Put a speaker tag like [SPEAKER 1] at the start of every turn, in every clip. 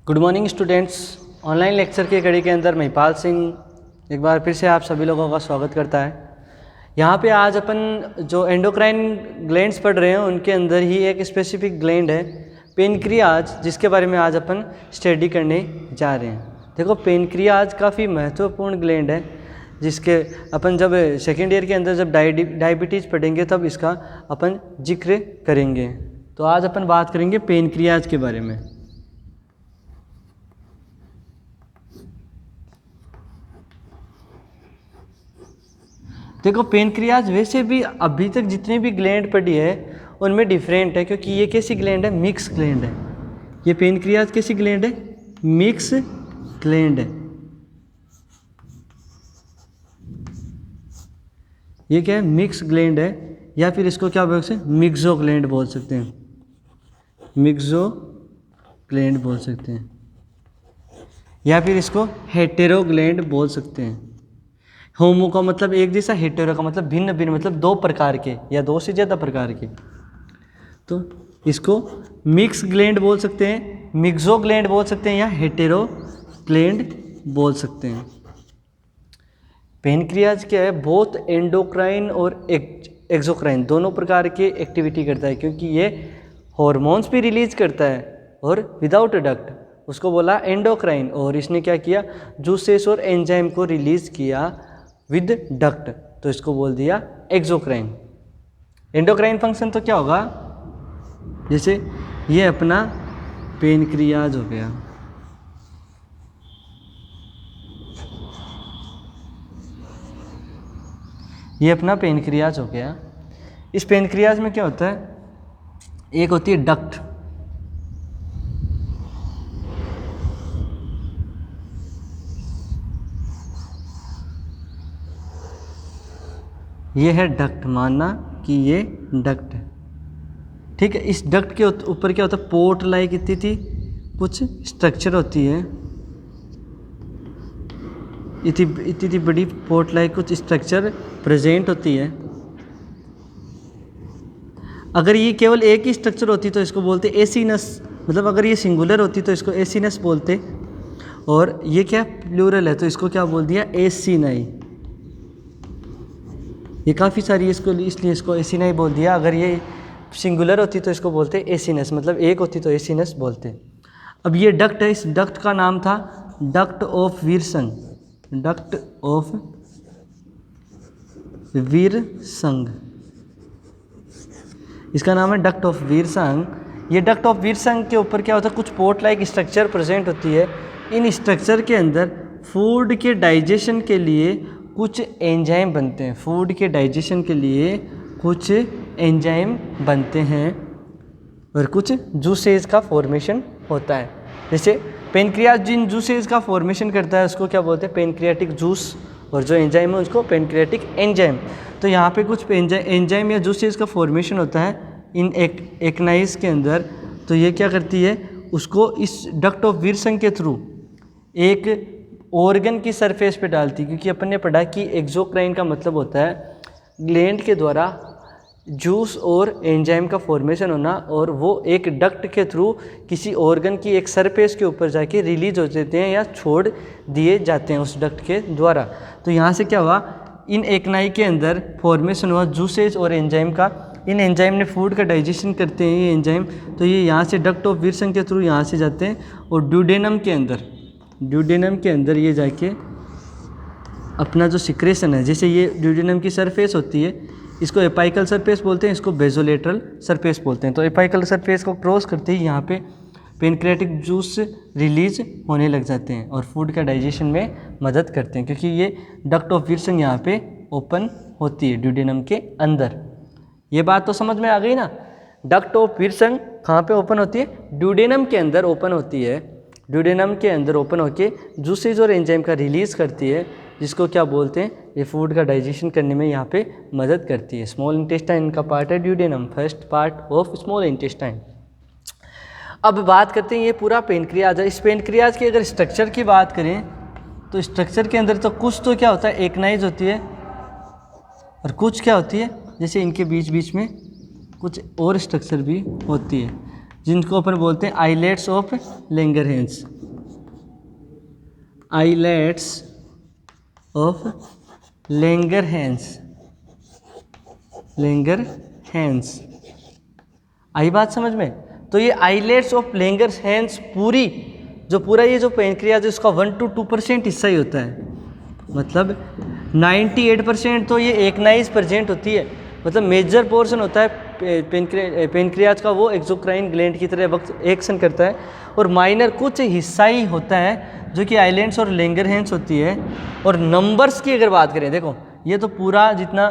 [SPEAKER 1] Good morning students. Online lecture की कड़ी के अंदर महिपाल सिंह एक बार फिर से आप सभी लोगों का स्वागत करता है। यहाँ पे आज अपन जो एंडोक्राइन ग्लैंड्स पढ़ रहे हैं उनके अंदर ही एक स्पेसिफिक ग्लैंड है पेनक्रियाज, जिसके बारे में आज अपन स्टडी करने जा रहे हैं। देखो, पेनक्रियाज काफ़ी महत्वपूर्ण ग्लैंड है जिसके अपन जब सेकेंड ईयर के अंदर जब डायबिटीज़ पढ़ेंगे तब इसका अपन जिक्र करेंगे। तो आज अपन बात करेंगे पेनक्रियाज के बारे में। देखो, पेनक्रियाज वैसे भी अभी तक जितनी भी ग्लैंड पड़ी है उनमें डिफरेंट है, क्योंकि ये कैसी ग्लैंड है? मिक्स ग्लैंड है। ये पेनक्रियाज कैसी ग्लैंड है? मिक्स ग्लैंड है। ये क्या है? मिक्स ग्लैंड है, या फिर इसको क्या बोल सकते हैं? मिक्सो ग्लैंड बोल सकते हैं। मिक्सो ग्लैंड बोल सकते हैं, या फिर इसको हेटेरो ग्लैंड बोल सकते हैं। होमो का मतलब एक जैसा, हेटेरो का मतलब भिन्न भिन्न, मतलब दो प्रकार के या दो से ज़्यादा प्रकार के। तो इसको मिक्स ग्लैंड बोल सकते हैं, मिक्सो ग्लैंड बोल सकते हैं, या हेटेरो ग्लैंड बोल सकते हैं। पेनक्रियाज क्या है? बहुत एंडोक्राइन और एक्सोक्राइन दोनों प्रकार के एक्टिविटी करता है, क्योंकि ये हॉर्मोन्स भी रिलीज करता है और विदाउट डक्ट उसको बोला एंडोक्राइन। और इसने क्या किया? जूसेस और एंजाइम को रिलीज किया विद डक्ट, तो इसको बोल दिया एक्सोक्राइन। एंडोक्राइन फंक्शन तो क्या होगा? जैसे ये अपना पेनक्रियाज हो गया, ये अपना पेनक्रियाज हो गया। इस पेनक्रियाज में क्या होता है? एक होती है डक्ट, ये है डक्ट, मानना कि ये डक्ट है, ठीक है। इस डक्ट के ऊपर क्या होता है? पोर्ट लाइक इतनी कुछ स्ट्रक्चर होती है, इतनी बड़ी पोर्ट लाइक कुछ स्ट्रक्चर प्रेजेंट होती है। अगर ये केवल एक ही स्ट्रक्चर होती तो इसको बोलते एसिनस, मतलब अगर ये सिंगुलर होती तो इसको एसिनस बोलते, और ये क्या प्लूरल है तो इसको क्या बोल दिया? एसिनाई। ये काफ़ी सारी इसको, इसलिए इसको एसिनाई बोल दिया। अगर ये सिंगुलर होती तो इसको बोलते एसिनस, मतलब एक होती तो एसिनस बोलते। अब ये डक्ट है, इस डक्ट का नाम था डक्ट ऑफ विरसंग, डक्ट ऑफ विरसंग, इसका नाम है डक्ट ऑफ विरसंग। ये डक्ट ऑफ विरसंग के ऊपर क्या होता है? कुछ पोर्ट लाइक स्ट्रक्चर प्रेजेंट होती है। इन स्ट्रक्चर के अंदर फूड के डाइजेशन के लिए कुछ एंजाइम बनते हैं, फूड के डाइजेशन के लिए कुछ एंजाइम बनते हैं, और कुछ जूसेस का फॉर्मेशन होता है। जैसे पेनक्रियाज जिन जूसेस का फॉर्मेशन करता है उसको क्या बोलते हैं? पेनक्रियाटिक जूस, और जो एंजाइम है उसको पेनक्रियाटिक एंजाइम। तो यहाँ पे कुछ एंजाइम या जूसेस का फॉर्मेशन होता है इन एक्नाइज के अंदर। तो ये क्या करती है? उसको इस डक्ट ऑफ विरसंग के थ्रू एक ऑर्गन की सरफेस पे डालती, क्योंकि अपन ने पढ़ा कि एक्सोक्राइन का मतलब होता है ग्लैंड के द्वारा जूस और एंजाइम का फॉर्मेशन होना, और वो एक डक्ट के थ्रू किसी ऑर्गन की एक सरफेस के ऊपर जाके रिलीज हो जाते हैं या छोड़ दिए जाते हैं उस डक्ट के द्वारा। तो यहाँ से क्या हुआ? इन एक्नाई के अंदर फॉर्मेशन हुआ जूसेस और एंजाइम का। इन एंजाइम ने फूड का डाइजेशन करते हैं ये एंजाइम, तो ये यहाँ से डक्ट ऑफ विरसंग के थ्रू यहाँ से जाते हैं, और ड्यूडेनम के अंदर ये जाके अपना जो सिक्रेशन है, जैसे ये ड्यूडेनम की सरफेस होती है, इसको एपाइकल सरफेस बोलते हैं, इसको बेसोलेटरल सरफेस बोलते हैं। तो एपाइकल सरफेस को क्रॉस करते ही यहाँ पे पेनक्रियाटिक जूस रिलीज होने लग जाते हैं और फूड का डाइजेशन में मदद करते हैं, क्योंकि ये डक्ट ऑफ विरसंग यहाँ पे ओपन होती है ड्यूडेनम के अंदर। ये बात तो समझ में आ गई ना? डक्ट ऑफ विरसंग कहाँ पे ओपन होती है? ड्यूडेनम के अंदर ओपन होती है। ड्यूडेनम के अंदर ओपन होके जूसेज और एंजाइम का रिलीज़ करती है, जिसको क्या बोलते हैं? ये फूड का डाइजेशन करने में यहाँ पे मदद करती है। स्मॉल इंटेस्टाइन का पार्ट है duodenum, first part of small intestine. अब बात करते हैं ये पूरा पेनक्रियाज है। इस पेनक्रियाज की अगर स्ट्रक्चर की बात करें तो स्ट्रक्चर के अंदर तो कुछ तो क्या होता है? एक्नाइज होती है, और कुछ क्या होती है? जैसे इनके बीच बीच में कुछ और स्ट्रक्चर भी होती है। जिनको अपन बोलते हैं islets of Langerhans, islets of Langerhans, Langerhans. आई बात समझ में? तो ये आइलेट्स ऑफ लैंगरहैंस पूरी जो पूरा ये जो पेनक्रियाज है उसका 1 to 2% हिस्सा ही होता है, मतलब 98% तो ये एक्नाइज प्रेजेंट होती है, मतलब मेजर पोर्शन होता है पेनक्रियाज का, वो एक्सोक्राइन ग्लैंड की तरह वक्त एक्शन करता है, और माइनर कुछ हिस्सा ही होता है जो कि आइलेट्स और लैंगरहैंस होती है। और नंबर्स की अगर बात करें, देखो ये तो पूरा जितना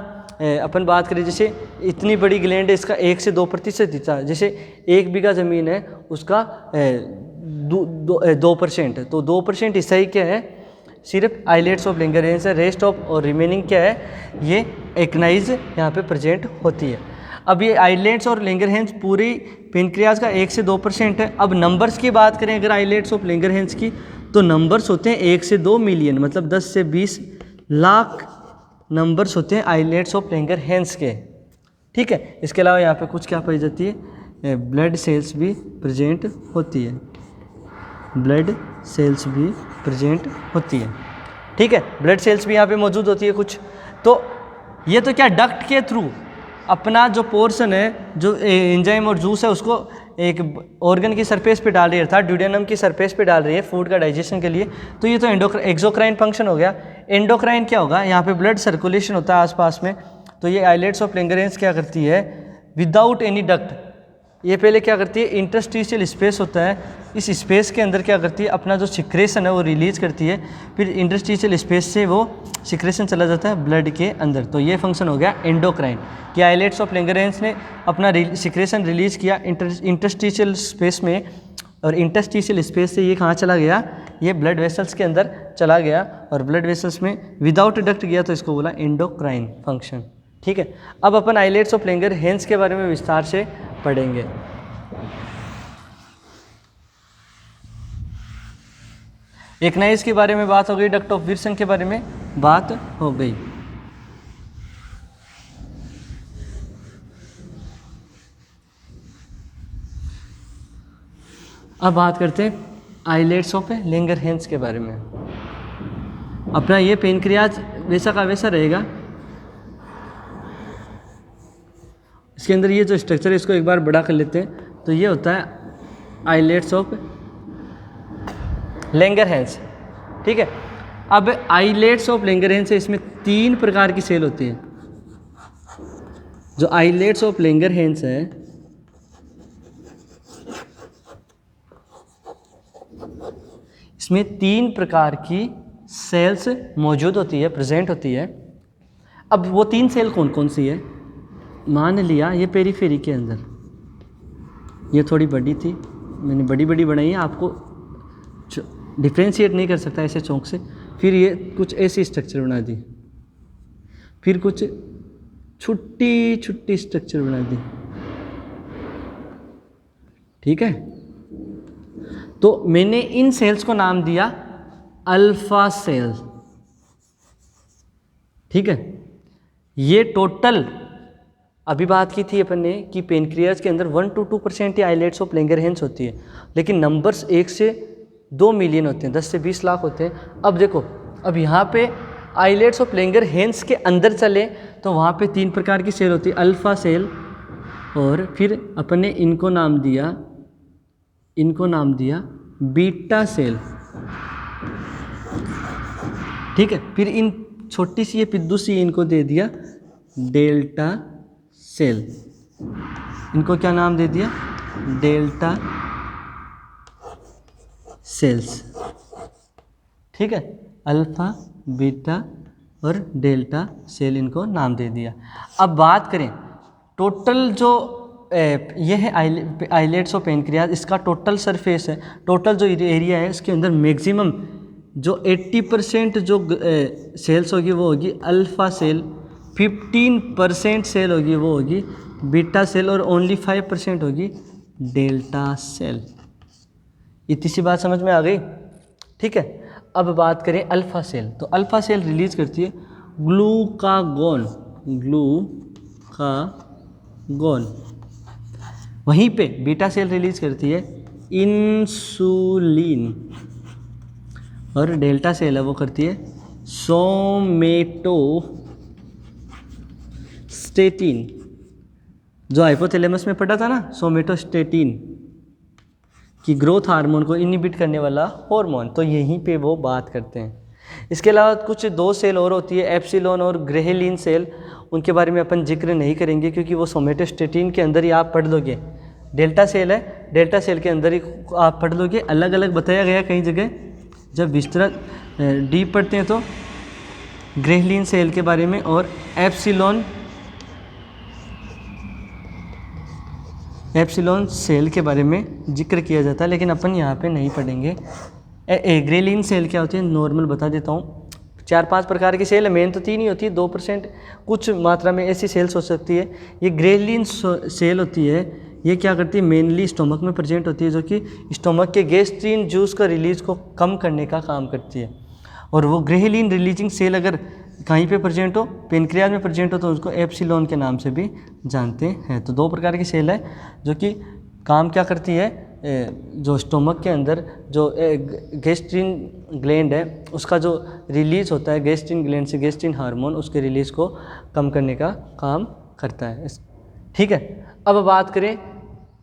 [SPEAKER 1] अपन बात करें, जैसे इतनी बड़ी ग्लैंड है, इसका 1 से 2% हिस्सा, जैसे 1 बीघा ज़मीन है उसका 2%, तो 2% हिस्सा ही क्या है, सिर्फ आइलेट्स ऑफ लैंगरहैंस है, रेस्ट ऑफ और रिमेनिंग क्या है, ये एक्नाइज यहाँ पे प्रेजेंट होती है। अब ये आइलेट्स और लैंगरहैंस पूरी पेनक्रियाज का 1 से 2% है। अब नंबर्स की बात करें अगर आइलेट्स ऑफ लैंगरहैंस की, तो नंबर्स होते हैं 1 से 2 मिलियन, मतलब 10 से 20 लाख नंबर्स होते हैं आइलेट्स ऑफ लैंगरहैंस के। ठीक है, इसके अलावा यहाँ पे कुछ क्या पाई जाती है, ब्लड सेल्स भी प्रेजेंट होती है, ब्लड सेल्स भी प्रेजेंट होती है। ठीक है, ब्लड सेल्स भी यहाँ पे मौजूद होती है कुछ। तो ये तो क्या डक्ट के थ्रू अपना जो पोर्शन है, जो एंजाइम और जूस है, उसको एक ऑर्गन की सरफेस पे डाल रही है, अर्थात ड्यूडेनम की सरफेस पे डाल रही है फूड का डाइजेशन के लिए। तो ये तो एक्सोक्राइन फंक्शन हो गया। एंडोक्राइन क्या होगा, यहाँ पे ब्लड सर्कुलेशन होता है आसपास में। तो ये आइलेट्स ऑफ लैंगरहैंस क्या करती है, विदाउट एनी डक्ट, ये पहले क्या करती है, इंटरस्टिशियल स्पेस होता है, इस स्पेस के अंदर क्या करती है, अपना जो सिक्रेशन है वो रिलीज करती है, फिर इंटरस्टिशियल स्पेस से वो सिक्रेशन चला जाता है ब्लड के अंदर। तो ये फंक्शन हो गया एंडोक्राइन, कि आइलेट्स ऑफ लैंगरहैंस ने अपना सिक्रेशन रिलीज किया इंटरस्टिशियल स्पेस में, और इंटरस्टिशियल स्पेस से ये कहाँ चला गया, ये ब्लड वेसल्स के अंदर चला गया, और ब्लड वेसल्स में विदाउट डक्ट गया, तो इसको बोला एंडोक्राइन फंक्शन। ठीक है, अब अपन आइलेट्स ऑफ लैंगरहैंस के बारे में विस्तार से पढ़ेंगे। एक्नाइज के बारे में बात हो गई, डक्ट ऑफ विल्सन के बारे में बात हो गई। अब बात करते हैं आइलेट्स ऑफ लैंगरहैंस के बारे में। अपना ये पेनक्रियाज वैसा का वैसा रहेगा, इसके अंदर ये जो स्ट्रक्चर है इसको एक बार बड़ा कर लेते हैं। तो ये होता है आइलेट्स ऑफ लैंगरहैंस। ठीक है, अब आइलेट्स ऑफ लैंगरहैंस है, इसमें 3 प्रकार की सेल होती है। जो आइलेट्स ऑफ लैंगरहैंस है, इसमें 3 प्रकार की सेल्स मौजूद होती है, प्रेजेंट होती है। अब वो 3 सेल कौन कौन सी है, मान लिया ये पेरीफेरी के अंदर ये थोड़ी बड़ी थी, मैंने बड़ी बड़ी बनाई है, आपको डिफ्रेंशिएट नहीं कर सकता ऐसे चौक से। फिर ये कुछ ऐसी स्ट्रक्चर बना दी, फिर कुछ छोटी छोटी स्ट्रक्चर बना दी। ठीक है, तो मैंने इन सेल्स को नाम दिया अल्फा सेल। ठीक है, ये टोटल अभी बात की थी अपन ने कि पेनक्रियाज के अंदर 1 to 2% ही आइलेट्स ऑफ लैंगरहैंस होती है, लेकिन नंबर्स 1 से 2 मिलियन होते हैं, 10 से 20 लाख होते हैं। अब देखो, अब यहाँ पे आइलेट्स ऑफ लैंगरहैंस के अंदर चले तो वहाँ पे 3 प्रकार की सेल होती है, अल्फा सेल, और फिर अपन ने इनको नाम दिया बीटा सेल। ठीक है, फिर इन छोटी सी ये पिद्दू सी इनको दे दिया डेल्टा सेल। इनको क्या नाम दे दिया, डेल्टा सेल्स। ठीक है, अल्फा बीटा और डेल्टा सेल इनको नाम दे दिया। अब बात करें टोटल जो ये है आइलेट्स ऑफ पेनक्रियाज, इसका टोटल सरफेस है, टोटल जो एरिया है इसके अंदर मैक्सिमम जो 80% जो सेल्स होगी वो होगी अल्फा सेल, 15% सेल होगी वो होगी बीटा सेल, और ओनली 5% होगी डेल्टा सेल। इतनी सी बात समझ में आ गई। ठीक है, अब बात करें अल्फा सेल। तो अल्फा सेल रिलीज करती है ग्लूकागोन। वहीं पे बीटा सेल रिलीज करती है इंसुलिन, और डेल्टा सेल है वो करती है सोमेटोस्टेटिन। जो हाइपोथैलेमस में पढ़ा था ना, सोमेटोस्टेटिन कि ग्रोथ हार्मोन को इनहिबिट करने वाला हार्मोन, तो यहीं पे वो बात करते हैं। इसके अलावा कुछ 2 सेल और होती है, एप्सिलॉन और ग्रेहेलिन सेल, उनके बारे में अपन जिक्र नहीं करेंगे क्योंकि वो सोमेटोस्टेटिन के अंदर ही आप पढ़ लोगे। डेल्टा सेल है, डेल्टा सेल के अंदर ही आप पढ़ लोगे, अलग अलग बताया गया कई जगह। जब इस तरह डीप पढ़ते हैं तो ग्रेहेलिन सेल के बारे में और एप्सिलॉन सेल के बारे में जिक्र किया जाता है, लेकिन अपन यहाँ पे नहीं पढ़ेंगे। ग्रेलिन सेल क्या होती है नॉर्मल बता देता हूँ। 4-5 प्रकार की सेल है, मेन तो 3 ही होती है, 2% कुछ मात्रा में ऐसी सेल्स हो सकती है। ये ग्रेलिन सेल होती है, ये क्या करती है, मेनली स्टोमक में प्रेजेंट होती है, जो कि स्टोमक के गैस्ट्रीन जूस का रिलीज को कम करने का काम करती है। और वो ग्रेलिन रिलीजिंग सेल अगर कहीं पे प्रेजेंट हो, पेनक्रियाज में प्रेजेंट हो, तो उसको एप्सिलॉन के नाम से भी जानते हैं। तो 2 प्रकार की सेल है जो कि काम क्या करती है, जो स्टोमक के अंदर जो गैस्ट्रिन ग्लैंड है उसका जो रिलीज होता है गैस्ट्रिन ग्लैंड से गैस्ट्रिन हार्मोन, उसके रिलीज को कम करने का काम करता है। ठीक है, अब बात करें,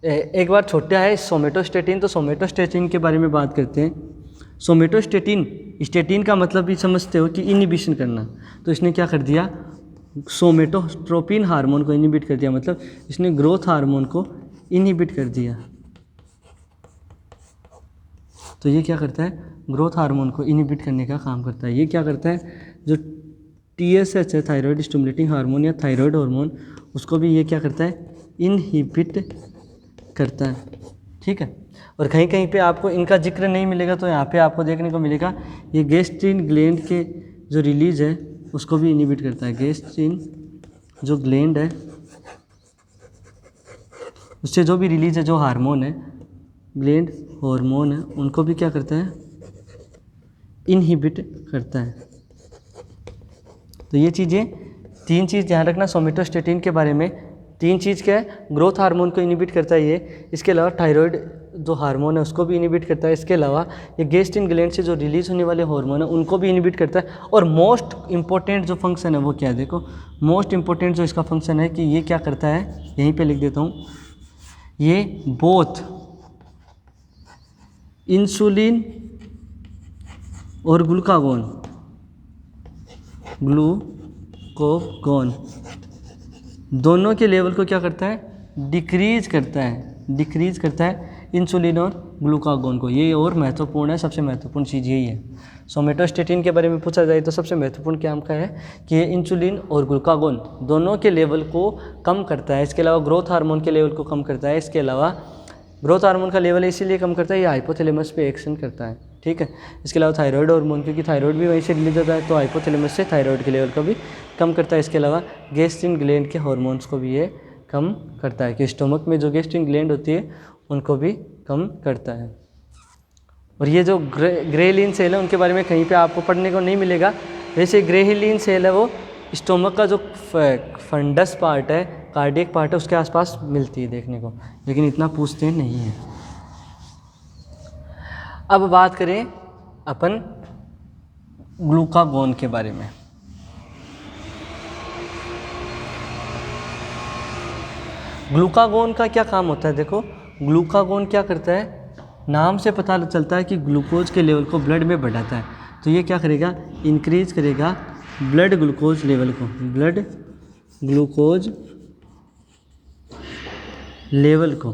[SPEAKER 1] एक बार छोटा है सोमेटोस्टेटिन, तो सोमेटोस्टेटिन के बारे में बात करते हैं। सोमेटोस्टेटिन, स्टेटिन का मतलब भी समझते हो कि इनहिबिशन करना, तो इसने क्या कर दिया, सोमेटोट्रोपिन हार्मोन को इनहिबिट कर दिया, मतलब इसने ग्रोथ हार्मोन को इनहिबिट कर दिया। तो ये क्या करता है, ग्रोथ हार्मोन को इनहिबिट करने का काम करता है। ये क्या करता है, जो TSH है, थायराइड स्टिमुलेटिंग हार्मोन या थायराइड हार्मोन, उसको भी ये क्या करता है, इनहिबिट करता है। ठीक है, और कहीं कहीं पे आपको इनका जिक्र नहीं मिलेगा, तो यहाँ पे आपको देखने को मिलेगा ये गैस्ट्रिन ग्लैंड के जो रिलीज है उसको भी इनहिबिट करता है। गैस्ट्रिन जो ग्लैंड है उससे जो भी रिलीज है, जो हार्मोन है, ग्लैंड हार्मोन है, उनको भी क्या करता है, इनहिबिट करता है। तो ये चीज़ें 3 चीज़ ध्यान रखना सोमेटोस्टेटिन के बारे में। 3 चीज़ क्या है, ग्रोथ हार्मोन को इनहिबिट करता है ये, इसके अलावा थायराइड जो हार्मोन है उसको भी इनहिबिट करता है, इसके अलावा ये गैस्ट्रिन ग्लैंड से जो रिलीज होने वाले हार्मोन है उनको भी इनहिबिट करता है। और मोस्ट इंपॉर्टेंट जो फंक्शन है वो क्या है, देखो मोस्ट इंपॉर्टेंट जो इसका फंक्शन है कि ये क्या करता है, यहीं पे लिख देता हूँ, ये बोथ इंसुलिन और ग्लूकागोन दोनों के लेवल को क्या करता है, डिक्रीज करता है इंसुलिन और ग्लूकागोन को। ये और महत्वपूर्ण है, सबसे महत्वपूर्ण चीज़ यही है। सोमेटोस्टेटिन के बारे में पूछा जाए तो सबसे महत्वपूर्ण क्या का है कि ये इंसुलिन और ग्लूकागोन दोनों के लेवल को कम करता है। इसके अलावा ग्रोथ हार्मोन के लेवल को कम करता है। इसके अलावा ग्रोथ हार्मोन का लेवल इसीलिए कम करता है, ये हाइपोथैलेमस पे एक्शन करता है। ठीक है, इसके अलावा थायराइड हार्मोन, क्योंकि थायराइड भी वहीं से रिलीज होता है, तो हाइपोथैलेमस से थायराइड के लेवल को भी कम करता है। इसके अलावा गैस्ट्रिन ग्लैंड के हार्मोन्स को भी ये कम करता है, कि स्टोमक में जो गैस्ट्रिन ग्लैंड होती है उनको भी कम करता है। और ये जो ग्रेलिन सेल है उनके बारे में कहीं पे आपको पढ़ने को नहीं मिलेगा। वैसे ग्रेलिन सेल है वो स्टोमक का जो फंडस पार्ट है, कार्डियक पार्ट है, उसके आसपास मिलती है देखने को, लेकिन इतना पूछते नहीं हैं। अब बात करें अपन ग्लूकागोन के बारे में। ग्लूकागोन का क्या काम होता है, देखो ग्लूकागोन क्या करता है, नाम से पता चलता है कि ग्लूकोज के लेवल को ब्लड में बढ़ाता है। तो ये क्या करेगा, इंक्रीज करेगा ब्लड ग्लूकोज लेवल को, ब्लड ग्लूकोज लेवल को।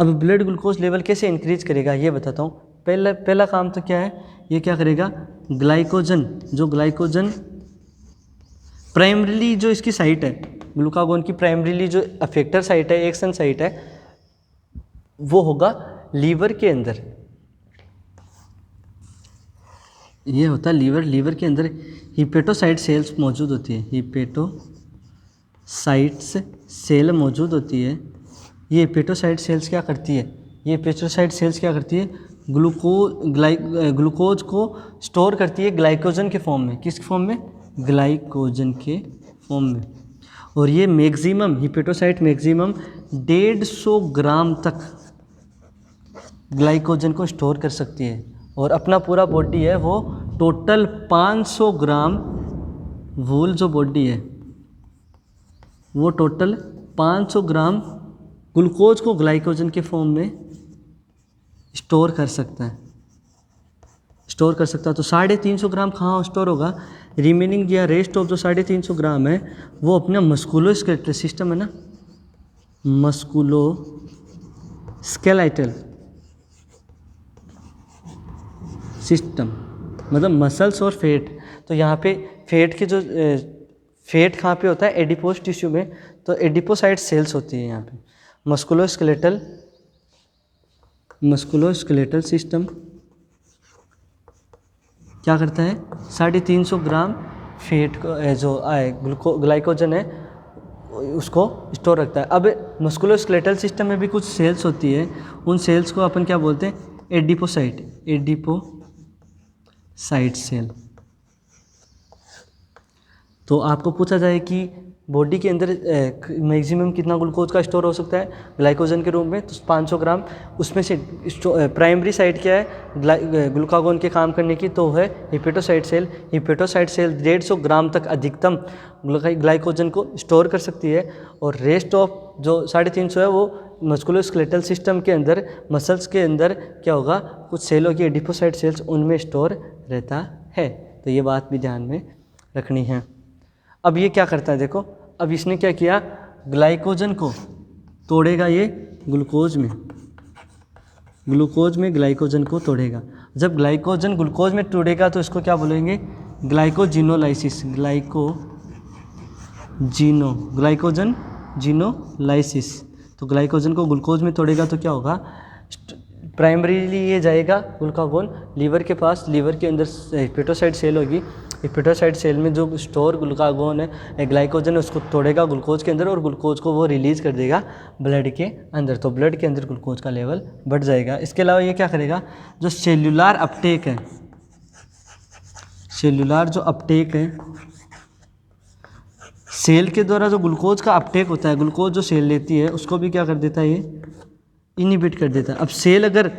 [SPEAKER 1] अब ब्लड ग्लूकोज लेवल कैसे इंक्रीज करेगा ये बताता हूँ। पहला काम तो क्या है, ये क्या करेगा, ग्लाइकोजन प्राइमरीली जो इसकी साइट है, ग्लूकागोन की प्राइमरीली जो अफेक्टर साइट है, एक्शन साइट है, वो होगा लीवर के अंदर। ये होता है लीवर के अंदर हिपेटोसाइट सेल्स मौजूद होती है, हिपेटोसाइट्स सेल मौजूद होती है। ये हिपेटोसाइट सेल्स क्या करती है, ग्लूकोज को स्टोर करती है ग्लाइकोजन के फॉर्म में। किस फॉर्म में, ग्लाइकोजन के फॉर्म में। और ये मैक्सिमम हिपेटोसाइट मैक्सिमम 150 ग्राम तक ग्लाइकोजन को स्टोर कर सकती है। और अपना पूरा बॉडी है वो टोटल 500 ग्राम, वूल जो बॉडी है वो टोटल 500 ग्राम ग्लूकोज को ग्लाइकोजन के फॉर्म में स्टोर कर सकता है, स्टोर कर सकता है। तो 350 ग्राम कहाँ स्टोर होगा? रिमेनिंग या रेस्ट ऑफ जो 350 ग्राम है वो अपना मस्कुलोस्केलेटल सिस्टम है ना, मस्कुलोस्केलेटल सिस्टम मतलब मसल्स और फेट। तो यहाँ पे फेट के जो फेट कहाँ पे होता है? एडिपोज टिश्यू में। तो एडिपोसाइट सेल्स होती है यहाँ पे। मस्कुलोस्केलेटल सिस्टम क्या करता है? 350 ग्राम फेट को जो ग्लाइकोजन है उसको स्टोर रखता है। अब मस्कुलोस्केलेटल सिस्टम में भी कुछ सेल्स होती है, उन सेल्स को अपन क्या बोलते हैं? Adipocyte cell. तो आपको पूछा जाए कि बॉडी के अंदर मैक्सिमम कितना ग्लूकोज का स्टोर हो सकता है ग्लाइकोजन के रूप में, तो 500 ग्राम। उसमें से प्राइमरी साइट क्या है ग्लूकागोन के काम करने की? तो है हिपेटोसाइट सेल। हिपेटोसाइट सेल 150 ग्राम तक अधिकतम ग्लाइकोजन को स्टोर कर सकती है। और रेस्ट ऑफ जो 350 है वो मस्कुलोस्केलेटल सिस्टम के अंदर, मसल्स के अंदर क्या होगा? कुछ सेलों की एडिपोसाइट सेल्स उनमें स्टोर रहता है। तो ये बात भी ध्यान में रखनी है। अब ये क्या करता है देखो, अब इसने क्या किया? ग्लाइकोजन को तोड़ेगा ये ग्लूकोज में ग्लाइकोजन को तोड़ेगा। जब ग्लाइकोजन ग्लूकोज में तोड़ेगा तो इसको क्या बोलेंगे? ग्लाइकोजिनोलाइसिस। ग्लाइकोजन जीनोलाइसिस। तो ग्लाइकोजन को ग्लूकोज में तोड़ेगा तो क्या होगा? प्राइमरीली ये जाएगा ग्लूकागोन लीवर के पास। लीवर के अंदर हिपेटोसाइट सेल होगी। हिपेटोसाइट सेल में जो स्टोर ग्लूकागोन है, ग्लाइकोजन है, उसको तोड़ेगा ग्लूकोज के अंदर और ग्लूकोज को वो रिलीज़ कर देगा ब्लड के अंदर। तो ब्लड के अंदर ग्लूकोज का लेवल बढ़ जाएगा। इसके अलावा ये क्या करेगा? जो सेल्यूलर अपटेक है, सेल्यूलर जो अपटेक है, सेल के द्वारा जो ग्लूकोज का अपटेक होता है, ग्लूकोज जो सेल लेती है उसको भी क्या कर देता है? ये इनहिबिट कर देता है। अब सेल अगर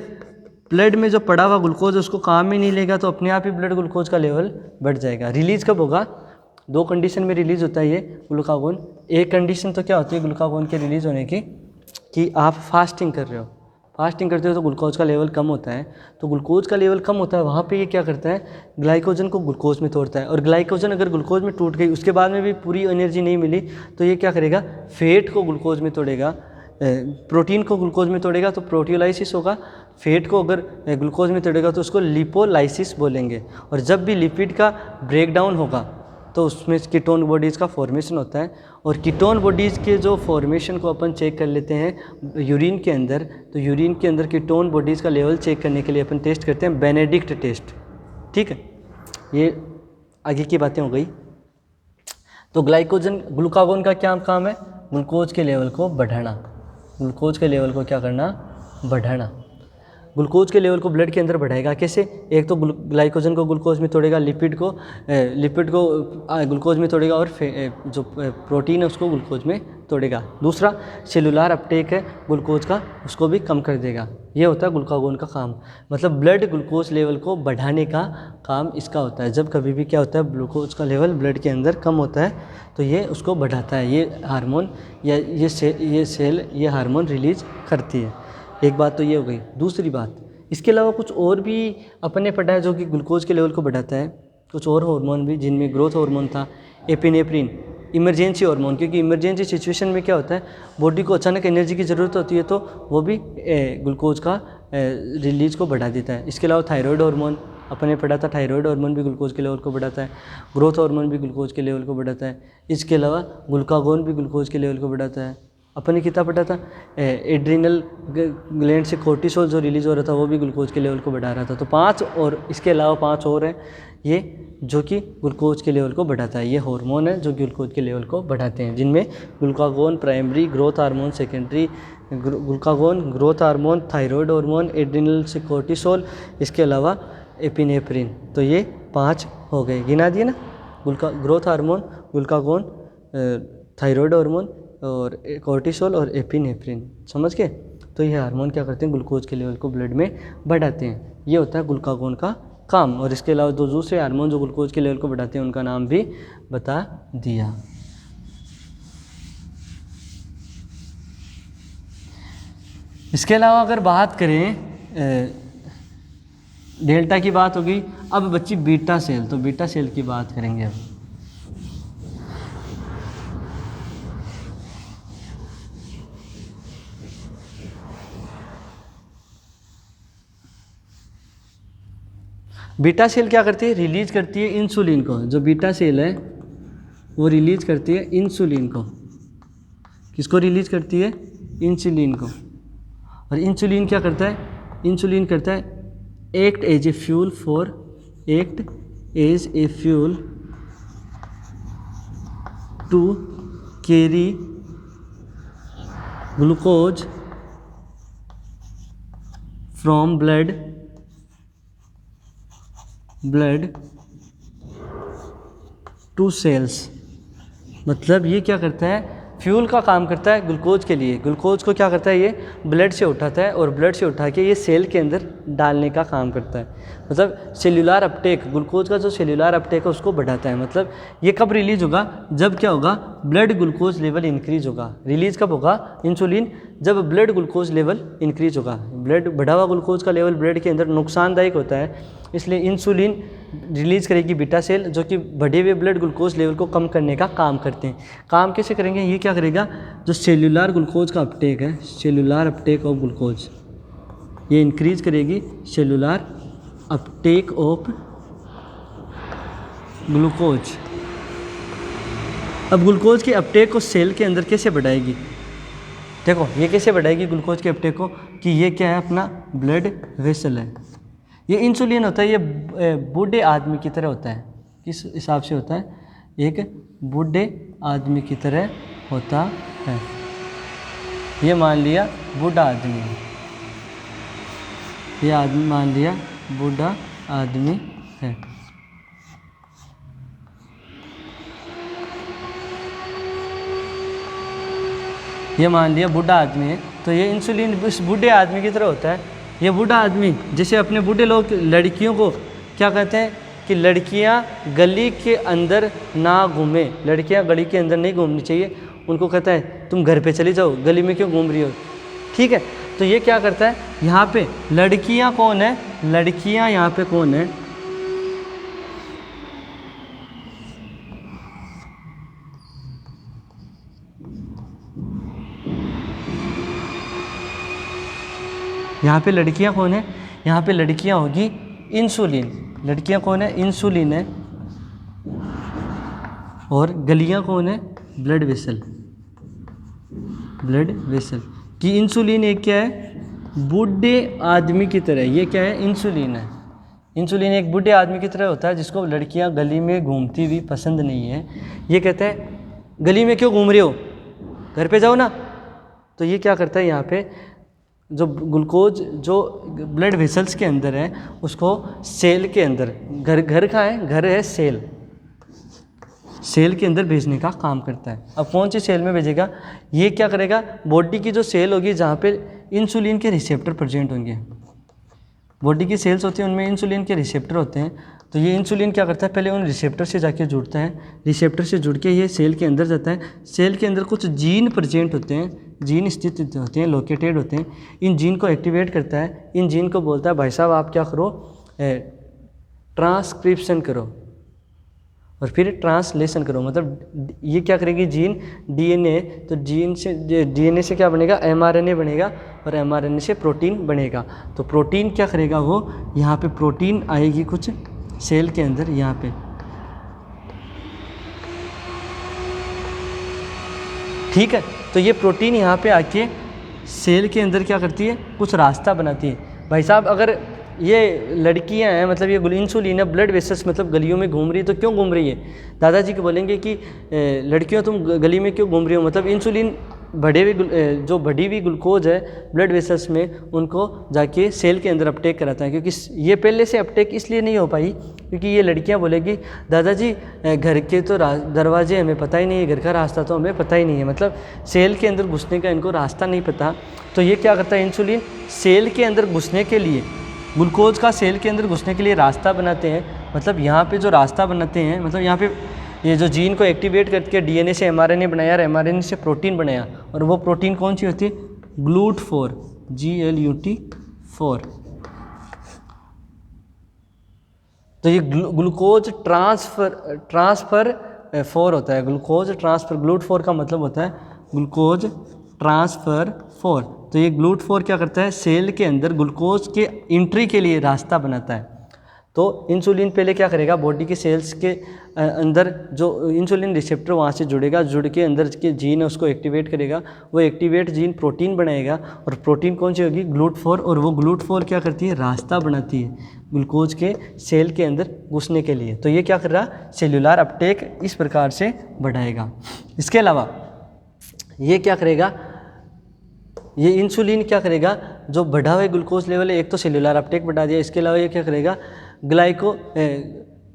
[SPEAKER 1] ब्लड में जो पड़ा हुआ ग्लूकोज उसको काम में नहीं लेगा तो अपने आप ही ब्लड ग्लूकोज का लेवल बढ़ जाएगा। रिलीज़ कब होगा? 2 कंडीशन में रिलीज़ होता है ये ग्लूकागोन। एक कंडीशन तो क्या होती है ग्लूकागोन के रिलीज़ होने की कि आप फास्टिंग कर रहे हो। फास्टिंग करते हो तो ग्लूकोज का लेवल कम होता है। तो ग्लूकोज का लेवल कम होता है, वहाँ पे ये क्या करता है? ग्लाइकोजन को ग्लूकोज में तोड़ता है। और ग्लाइकोजन अगर ग्लूकोज में टूट गई, उसके बाद में भी पूरी एनर्जी नहीं मिली, तो ये क्या करेगा? फैट को ग्लूकोज में तोड़ेगा, प्रोटीन को ग्लूकोज में तोड़ेगा तो प्रोटियोलाइसिस होगा। फैट को अगर ग्लूकोज में तोड़ेगा तो उसको लिपोलाइसिस बोलेंगे। और जब भी लिपिड का ब्रेकडाउन होगा तो उसमें कीटोन बॉडीज़ का फॉर्मेशन होता है। और कीटोन बॉडीज़ के जो फॉर्मेशन को अपन चेक कर लेते हैं यूरिन के अंदर। तो यूरिन के अंदर कीटोन बॉडीज़ का लेवल चेक करने के लिए अपन टेस्ट करते हैं बेनेडिक्ट टेस्ट। ठीक है, ये आगे की बातें हो गई। तो ग्लूकागोन का क्या काम है? ग्लूकोज के लेवल को बढ़ाना। ग्लूकोज के लेवल को क्या करना? बढ़ाना। ग्लूकोज के लेवल को ब्लड के अंदर बढ़ाएगा कैसे? एक तो ग्लाइकोजन को ग्लूकोज में तोड़ेगा, लिपिड को ग्लूकोज में तोड़ेगा और जो प्रोटीन है उसको ग्लूकोज में तोड़ेगा। दूसरा सेलुलर अपटेक है ग्लूकोज का, उसको भी कम कर देगा। ये होता है ग्लूकागोन का काम। मतलब ब्लड ग्लूकोज लेवल को बढ़ाने का काम इसका होता है। जब कभी भी क्या होता है ग्लूकोज का लेवल ब्लड के अंदर कम होता है तो ये उसको बढ़ाता है। ये हार्मोन या ये सेल ये हार्मोन रिलीज करती है। एक बात तो ये हो गई। दूसरी बात, इसके अलावा कुछ और भी अपन ने पढ़ा है जो कि ग्लूकोज के लेवल को बढ़ाता है। कुछ और हार्मोन भी, जिनमें ग्रोथ हार्मोन था, एपिनेफ्रिन, इमरजेंसी हार्मोन। क्योंकि इमरजेंसी सिचुएशन में क्या होता है बॉडी को अचानक एनर्जी की ज़रूरत होती है तो वो भी ग्लूकोज का रिलीज को बढ़ा देता है। इसके अलावा थायराइड हार्मोन अपन ने पढ़ा था, थायराइड हार्मोन भी ग्लूकोज के लेवल को बढ़ाता है। ग्रोथ हार्मोन भी ग्लूकोज के लेवल को बढ़ाता है। इसके अलावा ग्लूकागोन भी ग्लूकोज के लेवल को बढ़ाता है। अपन ने कितना पढ़ा था? एड्रिनल ग्लैंड से कोर्टिसोल जो रिलीज हो रहा था वो भी ग्लूकोज के लेवल को बढ़ा रहा था। तो 5 और इसके अलावा 5 और हैं ये जो कि ग्लूकोज के लेवल को बढ़ाता है। ये हार्मोन है जो ग्लूकोज के लेवल को बढ़ाते हैं, जिनमें glucagon primary, growth hormone secondary, glucagon, growth hormone, thyroid hormone, adrenal से कोर्टिसोल, इसके अलावा एपिनेफ्रिन। तो ये 5 हो गए, गिना दिए ना। Growth hormone, glucagon, thyroid hormone और कोर्टिसोल और एपिनेफ्रिन, समझ के। तो ये हार्मोन क्या करते हैं, ग्लूकोज के लेवल को ब्लड में बढ़ाते हैं। ये होता है ग्लूकागोन का काम। और इसके अलावा दो दूसरे हार्मोन जो ग्लूकोज के लेवल को बढ़ाते हैं उनका नाम भी बता दिया। इसके अलावा अगर बात करें डेल्टा की बात होगी, अब बच्ची बीटा सेल, तो बीटा सेल की बात करेंगे अब। बीटा सेल क्या करती है, रिलीज करती है इंसुलिन को। जो बीटा सेल है वो रिलीज करती है इंसुलिन को। किसको रिलीज करती है, इंसुलिन को। और इंसुलिन क्या करता है, इंसुलिन करता है act as a fuel to carry glucose from blood to cells. मतलब ये क्या करता है, फ्यूल का काम करता है ग्लूकोज के लिए। ग्लूकोज को क्या करता है, ये ब्लड से उठाता है और ब्लड से उठा के ये सेल के अंदर डालने का काम करता है। मतलब सेल्यूलर अपटेक, ग्लूकोज का जो सेल्यूलर अपटेक है उसको बढ़ाता है। मतलब ये कब रिलीज होगा, जब क्या होगा, ब्लड ग्लूकोज लेवल इंक्रीज होगा। रिलीज कब होगा इंसुलिन, जब ब्लड ग्लूकोज लेवल इंक्रीज होगा। ब्लड बढ़ा हुआ ग्लूकोज का लेवल ब्लड के अंदर नुकसानदायक होता है, इसलिए इंसुलिन रिलीज करेगी बीटा सेल, जो कि बढ़े हुए ब्लड ग्लूकोज लेवल को कम करने का काम करते हैं। काम कैसे करेंगे, ये क्या करेगा, जो सेल्यूलर ग्लूकोज का अपटेक है, सेल्यूलर अपटेक ऑफ ग्लूकोज, ये इंक्रीज करेगी सेल्यूलर अपटेक ऑफ ग्लूकोज। अब ग्लूकोज के अपटेक को सेल के अंदर कैसे बढ़ाएगी, देखो ये कैसे बढ़ाएगी ग्लूकोज के अपटेक को, कि ये क्या है, अपना ब्लड वेसल है। ये इंसुलिन होता है, ये बूढ़े आदमी की तरह होता है। किस हिसाब से होता है, एक बूढ़े आदमी की तरह होता है। ये मान लिया बूढ़ा आदमी है, ये आदमी मान लिया बूढ़ा आदमी है। ये मान लिया बूढ़ा आदमी है, तो ये इंसुलिन इस बूढ़े आदमी की तरह होता है। ये बूढ़ा आदमी जैसे अपने बूढ़े लोग लड़कियों को क्या कहते हैं कि लड़कियां गली के अंदर ना घूमें, लड़कियां गली के अंदर नहीं घूमनी चाहिए। उनको कहता है तुम घर पे चली जाओ, गली में क्यों घूम रही हो, ठीक है। तो ये क्या करता है, यहाँ पे लड़कियां कौन है, लड़कियां यहाँ पे कौन है, यहाँ पे लड़कियाँ कौन है, यहाँ पे लड़कियाँ होगी इंसुलिन। लड़कियाँ कौन है, इंसुलिन है। और गलियाँ कौन है, ब्लड वेसल, ब्लड वेसल। कि इंसुलिन एक क्या है, बूढ़े आदमी की तरह, ये क्या है, इंसुलिन है। इंसुलिन एक बूढ़े आदमी की तरह होता है जिसको लड़कियाँ गली में घूमती हुई पसंद नहीं है। ये कहता है गली में क्यों घूम रहे हो, घर पे जाओ ना। तो ये क्या करता है, यहाँ पे जो ग्लूकोज जो ब्लड वेसल्स के अंदर है उसको सेल के अंदर, घर कहाँ है, घर है सेल, सेल के अंदर भेजने का काम करता है। अब कौन सी सेल में भेजेगा, ये क्या करेगा, बॉडी की जो सेल होगी जहाँ पे इंसुलिन के रिसेप्टर प्रेजेंट होंगे। बॉडी की सेल्स होती हैं उनमें इंसुलिन के रिसेप्टर होते हैं। तो ये इंसुलिन क्या करता है, पहले उन रिसेप्टर से जाके जुड़ता है, रिसेप्टर से जुड़ के ये सेल के अंदर जाता है। सेल के अंदर कुछ जीन प्रेजेंट होते हैं, जीन स्थित होते हैं, लोकेटेड होते हैं। इन जीन को एक्टिवेट करता है, इन जीन को बोलता है भाई साहब आप क्या करो, ट्रांसक्रिप्शन करो और फिर ट्रांसलेशन करो। मतलब ये क्या करेगी जीन, डीएनए, तो जीन से डीएनए से क्या बनेगा, एमआरएनए बनेगा और एमआरएनए से प्रोटीन बनेगा। तो प्रोटीन क्या करेगा, वो यहाँ पे प्रोटीन आएगी कुछ सेल के अंदर, यहाँ पे ठीक है। तो ये प्रोटीन यहाँ पे आके सेल के अंदर क्या करती है, कुछ रास्ता बनाती है। भाई साहब अगर ये लड़कियां हैं, मतलब ये इंसुलिन है, ब्लड वेसल्स मतलब गलियों में घूम रही है, तो क्यों घूम रही है, दादाजी को बोलेंगे कि लड़कियों तुम गली में क्यों घूम रही हो, मतलब इंसुलिन जो बढ़ी हुई ग्लूकोज है ब्लड वेसल्स में, उनको जाके सेल के अंदर अपटेक कराता है। क्योंकि ये पहले से अपटेक इसलिए नहीं हो पाई क्योंकि ये लड़कियां बोलेगी दादाजी घर के तो दरवाजे हमें पता ही नहीं है, घर का रास्ता तो हमें पता ही नहीं है, मतलब सेल के अंदर घुसने का इनको रास्ता नहीं पता। तो ये क्या करता है, इंसुलिन सेल के अंदर घुसने के लिए, ग्लूकोज का सेल के अंदर घुसने के लिए रास्ता बनाते हैं। मतलब यहाँ पे जो रास्ता बनाते हैं, मतलब यहाँ पे ये जो जीन को एक्टिवेट करके डीएनए से एमआरएनए बनाया और एमआरएनए से प्रोटीन बनाया, और वो प्रोटीन कौन सी होती है, GLUT4, GLUT4। तो ये ग्लूकोज ट्रांसफर 4 होता है, ग्लूकोज ट्रांसफर, GLUT4 का मतलब होता है ग्लूकोज ट्रांसफर 4। तो ये GLUT4 क्या करता है, सेल के अंदर ग्लूकोज के एंट्री के लिए रास्ता बनाता है। तो इंसुलिन पहले क्या करेगा, बॉडी के सेल्स के अंदर जो इंसुलिन रिसेप्टर वहाँ से जुड़ेगा, जुड़ के अंदर के जीन है उसको एक्टिवेट करेगा, वो एक्टिवेट जीन प्रोटीन बनाएगा, और प्रोटीन कौन सी होगी, GLUT4, और वो GLUT4 क्या करती है, रास्ता बनाती है ग्लूकोज के सेल के अंदर घुसने के लिए। तो ये क्या कर रहा, सेल्यूलर अपटेक इस प्रकार से बढ़ाएगा। इसके अलावा ये क्या करेगा, ये इंसुलिन क्या करेगा, जो बढ़ा हुआ ग्लूकोज लेवल है, एक तो सेल्यूलर अपटेक बढ़ा दिया, इसके अलावा ये क्या करेगा,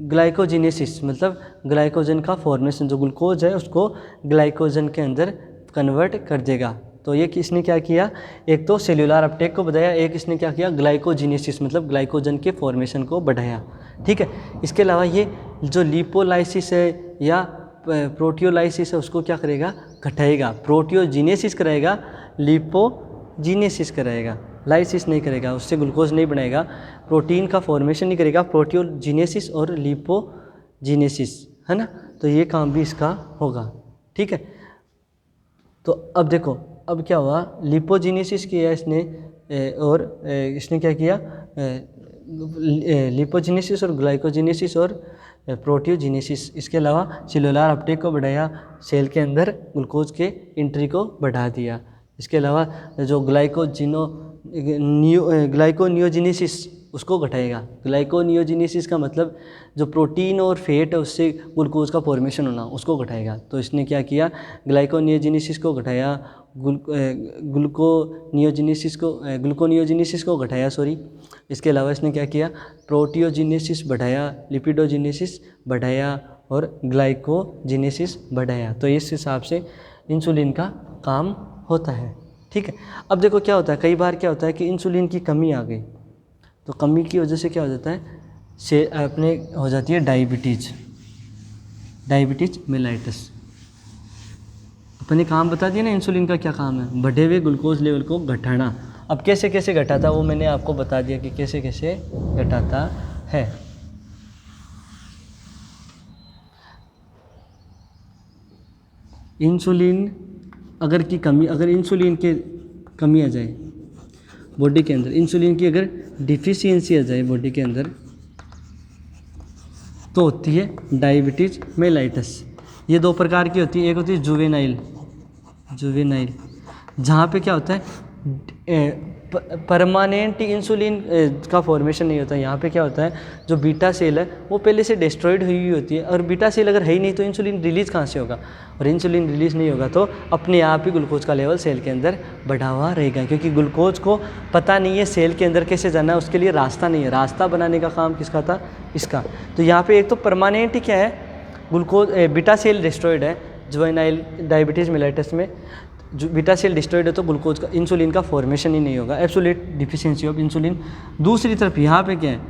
[SPEAKER 1] ग्लाइकोजिनेसिस, मतलब ग्लाइकोजन का फॉर्मेशन, जो ग्लूकोज है उसको ग्लाइकोजन के अंदर कन्वर्ट कर देगा। तो ये किसने क्या किया, एक तो सेल्यूलर अपटेक को बढ़ाया, एक इसने क्या किया, ग्लाइकोजिनेसिस मतलब ग्लाइकोजन के फॉर्मेशन को बढ़ाया। ठीक है, इसके अलावा ये जो लिपोलाइसिस है या प्रोटियोलाइसिस है उसको क्या करेगा, घटाएगा, प्रोटियोजिनेसिस कराएगा, लिपोजिनेसिस कराएगा, लाइसिस नहीं करेगा, उससे ग्लूकोज नहीं बनाएगा, प्रोटीन का फॉर्मेशन नहीं करेगा, प्रोटियोजिनेसिस और लिपोजिनेसिस, है ना। तो ये काम भी इसका होगा। ठीक है, तो अब देखो अब क्या हुआ, लिपोजिनेसिस किया इसने, और इसने क्या किया, लिपोजिनेसिस और ग्लाइकोजिनेसिस और प्रोटियोजिनेसिस। इसके अलावा सेलुलर अपटेक को बढ़ाया, सेल के अंदर ग्लूकोज के एंट्री को बढ़ा दिया। इसके अलावा जो ग्लाइकोनियोजिनेसिस उसको घटाएगा। ग्लाइकोनियोजिनेसिस का मतलब जो प्रोटीन और फैट है उससे ग्लूकोज का फॉर्मेशन होना, उसको घटाएगा। तो इसने क्या किया, ग्लाइकोनियोजिनेसिस को घटाया, ग्लूकोनियोजिनेसिस को घटाया, सॉरी। इसके अलावा इसने क्या किया, प्रोटियोजिनेसिस बढ़ाया, लिपिडोजिनेसिस बढ़ाया और ग्लाइकोजिनेसिस बढ़ाया। तो इस हिसाब से इंसुलिन का काम होता है। ठीक है, अब देखो क्या होता है, कई बार क्या होता है कि इंसुलिन की कमी आ गई, तो कमी की वजह से क्या हो जाता है, अपने हो जाती है डायबिटीज मेलाइटस। अपने काम बता दिया ना इंसुलिन का क्या काम है, बढ़े हुए ग्लूकोज लेवल को घटाना। अब कैसे कैसे घटाता वो मैंने आपको बता दिया कि कैसे कैसे घटाता है। इंसुलिन अगर इंसुलिन की कमी आ जाए बॉडी के अंदर, इंसुलिन की अगर डिफिशियंसी आ जाए बॉडी के अंदर, तो होती है डायबिटीज मेलाइटस। ये दो प्रकार की होती है, एक होती है जुवेनाइल, जहाँ पे क्या होता है परमानेंट इंसुलिन का फॉर्मेशन नहीं होता। यहाँ पे क्या होता है, जो बीटा सेल है वो पहले से डिस्ट्रॉयड हुई होती है, और बीटा सेल अगर है ही नहीं तो इंसुलिन रिलीज़ कहाँ से होगा, और इंसुलिन रिलीज़ नहीं होगा तो अपने आप ही ग्लूकोज का लेवल सेल के अंदर बढ़ा हुआ रहेगा, क्योंकि ग्लूकोज को पता नहीं है सेल के अंदर कैसे जाना है, उसके लिए रास्ता नहीं है। रास्ता बनाने का काम किसका था, इसका। तो यहाँ पर एक तो परमानेंट ही क्या है, ग्लूकोज बीटा सेल डिस्ट्रॉयड है जुवेनाइल डायबिटीज़ मेलाइटस में। जो बीटा सेल डिस्ट्रॉयड है तो ग्लूकोज का इंसुलिन का फॉर्मेशन ही नहीं होगा, एब्सोल्यूट डिफिशियंसी ऑफ इंसुलिन। दूसरी तरफ यहाँ पे क्या है,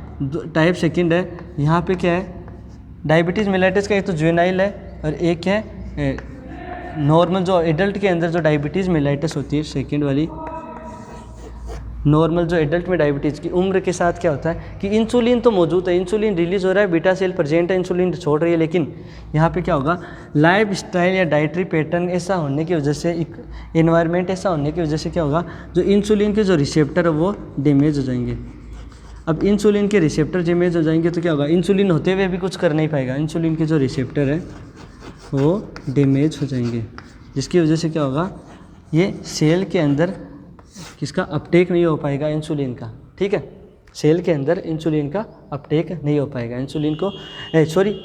[SPEAKER 1] टाइप सेकंड है, यहाँ पे क्या है, डायबिटीज़ मेलाइटस का एक तो जुवेनाइल है और एक है नॉर्मल, जो एडल्ट के अंदर जो डायबिटीज़ मेलाइटस होती है सेकंड वाली, नॉर्मल जो एडल्ट में डायबिटीज़ की उम्र के साथ क्या होता है कि इंसुलिन तो मौजूद है, इंसुलिन रिलीज़ हो रहा है, बीटा सेल प्रेजेंट है, इंसुलिन छोड़ रही है, लेकिन यहाँ पे क्या होगा, लाइफ स्टाइल या डाइटरी पैटर्न ऐसा होने की वजह से, एक एनवायरनमेंट ऐसा होने की वजह से क्या होगा, जो इंसुलिन के जो रिसेप्टर है वो डैमेज हो जाएंगे। अब इंसुलिन के रिसेप्टर डैमेज हो जाएंगे तो क्या होगा, इंसुलिन होते हुए भी कुछ कर नहीं पाएगा, इंसुलिन के जो रिसेप्टर है वो डैमेज हो जाएंगे, जिसकी वजह से क्या होगा, ये सेल के अंदर किसका अपटेक नहीं हो पाएगा इंसुलिन का। ठीक है, सेल के अंदर इंसुलिन का अपटेक नहीं हो पाएगा,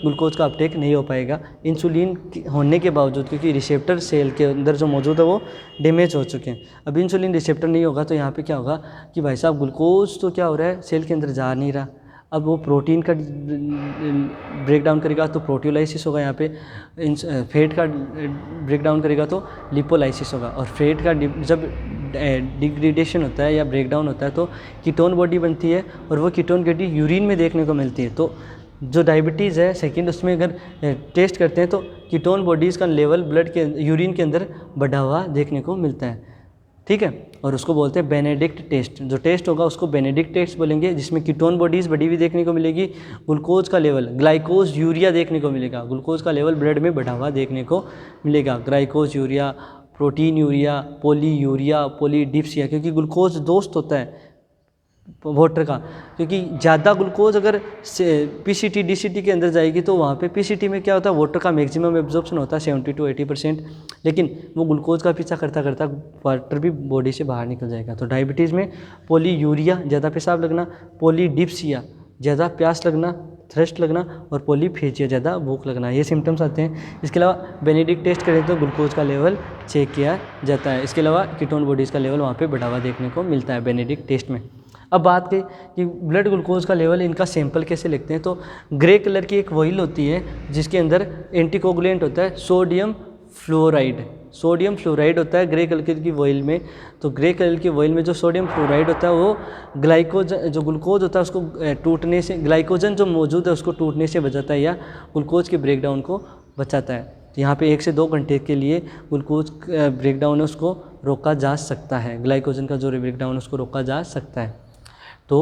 [SPEAKER 1] ग्लूकोज का अपटेक नहीं हो पाएगा इंसुलिन होने के बावजूद, क्योंकि रिसेप्टर सेल के अंदर जो मौजूद है वो डैमेज हो चुके हैं। अब इंसुलिन रिसेप्टर नहीं होगा तो यहाँ पे क्या होगा कि भाई साहब ग्लूकोज तो क्या हो रहा है, सेल के अंदर जा नहीं रहा। अब वो प्रोटीन का ब्रेक डाउन करेगा तो प्रोटियोलाइसिस होगा, यहाँ पे फैट का ब्रेक डाउन करेगा तो लिपोलाइसिस होगा, और फैट का जब डिग्रेडेशन होता है या ब्रेक डाउन होता है तो कीटोन बॉडी बनती है, और वो कीटोन बॉडी यूरिन में देखने को मिलती है। तो जो डायबिटीज़ है सेकंड, उसमें अगर टेस्ट करते हैं तो कीटोन बॉडीज़ का लेवल ब्लड के यूरिन के अंदर बढ़ा हुआ देखने को मिलता है, ठीक है। और उसको बोलते हैं बेनेडिक्ट टेस्ट। जो टेस्ट होगा उसको बेनेडिक्ट टेस्ट बोलेंगे, जिसमें कीटोन बॉडीज़ बढ़ी हुई देखने को मिलेगी, ग्लूकोज का लेवल, ग्लाइकोज यूरिया देखने को मिलेगा, ग्लूकोज का लेवल ब्लड में बढ़ा हुआ देखने को मिलेगा, glycosuria, proteinuria, polyuria, polydipsia, क्योंकि ग्लूकोज दोस्त होता है वाटर का, क्योंकि ज़्यादा ग्लूकोज अगर पीसीटी डीसीटी के अंदर जाएगी तो वहाँ पे पीसीटी में क्या होता है, वाटर का मैक्सिमम एब्जॉर्प्शन होता है 70 to 80%, लेकिन वो ग्लूकोज का पीछा करता करता वाटर भी बॉडी से बाहर निकल जाएगा। तो डायबिटीज़ में पॉली यूरिया ज़्यादा पेशाब लगना, पॉलीडिप्सिया ज़्यादा प्यास लगना, थ्रस्ट लगना, और पॉलीफेजिया ज़्यादा भूख लगना, ये सिम्टम्स आते हैं। इसके अलावा बेनेडिक्ट टेस्ट करें तो ग्लूकोज का लेवल चेक किया जाता है। इसके अलावा कीटोन बॉडीज़ का लेवल वहाँ पे बढ़ावा देखने को मिलता है बेनेडिक्ट टेस्ट में। अब बात करें कि ब्लड ग्लूकोज का लेवल, इनका सैंपल कैसे लिखते हैं, तो ग्रे कलर की एक वॉइल होती है जिसके अंदर एंटीकोगुलेंट होता है सोडियम फ्लोराइड। सोडियम फ्लोराइड होता है ग्रे कलर की वॉइल में। तो ग्रे कलर की वॉइल में जो सोडियम फ्लोराइड होता है वो ग्लाइकोजन, जो ग्लूकोज होता है उसको टूटने से, ग्लाइकोजन जो मौजूद है उसको टूटने से बचाता है या ग्लूकोज के ब्रेकडाउन को बचाता है। तो यहाँ पे 1 से 2 घंटे के लिए ग्लूकोज ब्रेकडाउन है उसको रोका जा सकता है, ग्लाइकोजन का जो ब्रेकडाउन है उसको रोका जा सकता है। तो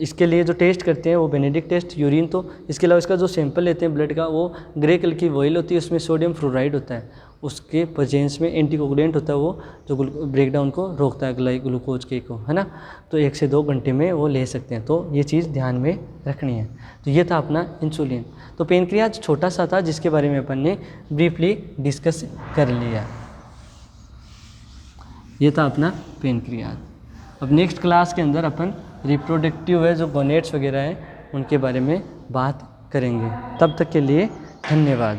[SPEAKER 1] इसके लिए जो टेस्ट करते हैं वो बेनेडिक्ट टेस्ट, यूरिन। तो इसके अलावा इसका जो सैंपल लेते हैं ब्लड का वो ग्रे कलर की वॉइल होती है, उसमें सोडियम फ्लोराइड होता है, उसके प्रेजेंस में एंटीकोगुलेंट होता है वो जो ब्रेकडाउन को रोकता है ग्लूकोज के को, है ना। तो 1 से 2 घंटे में वो ले सकते हैं, तो ये चीज़ ध्यान में रखनी है। तो ये था अपना इंसुलिन। तो पेनक्रियाज छोटा सा था जिसके बारे में अपन ने ब्रीफली डिस्कस कर लिया। ये था अपना पेनक्रियाज। अब नेक्स्ट क्लास के अंदर अपन रिप्रोडक्टिव है जो गोनेट्स वगैरह हैं उनके बारे में बात करेंगे। तब तक के लिए धन्यवाद।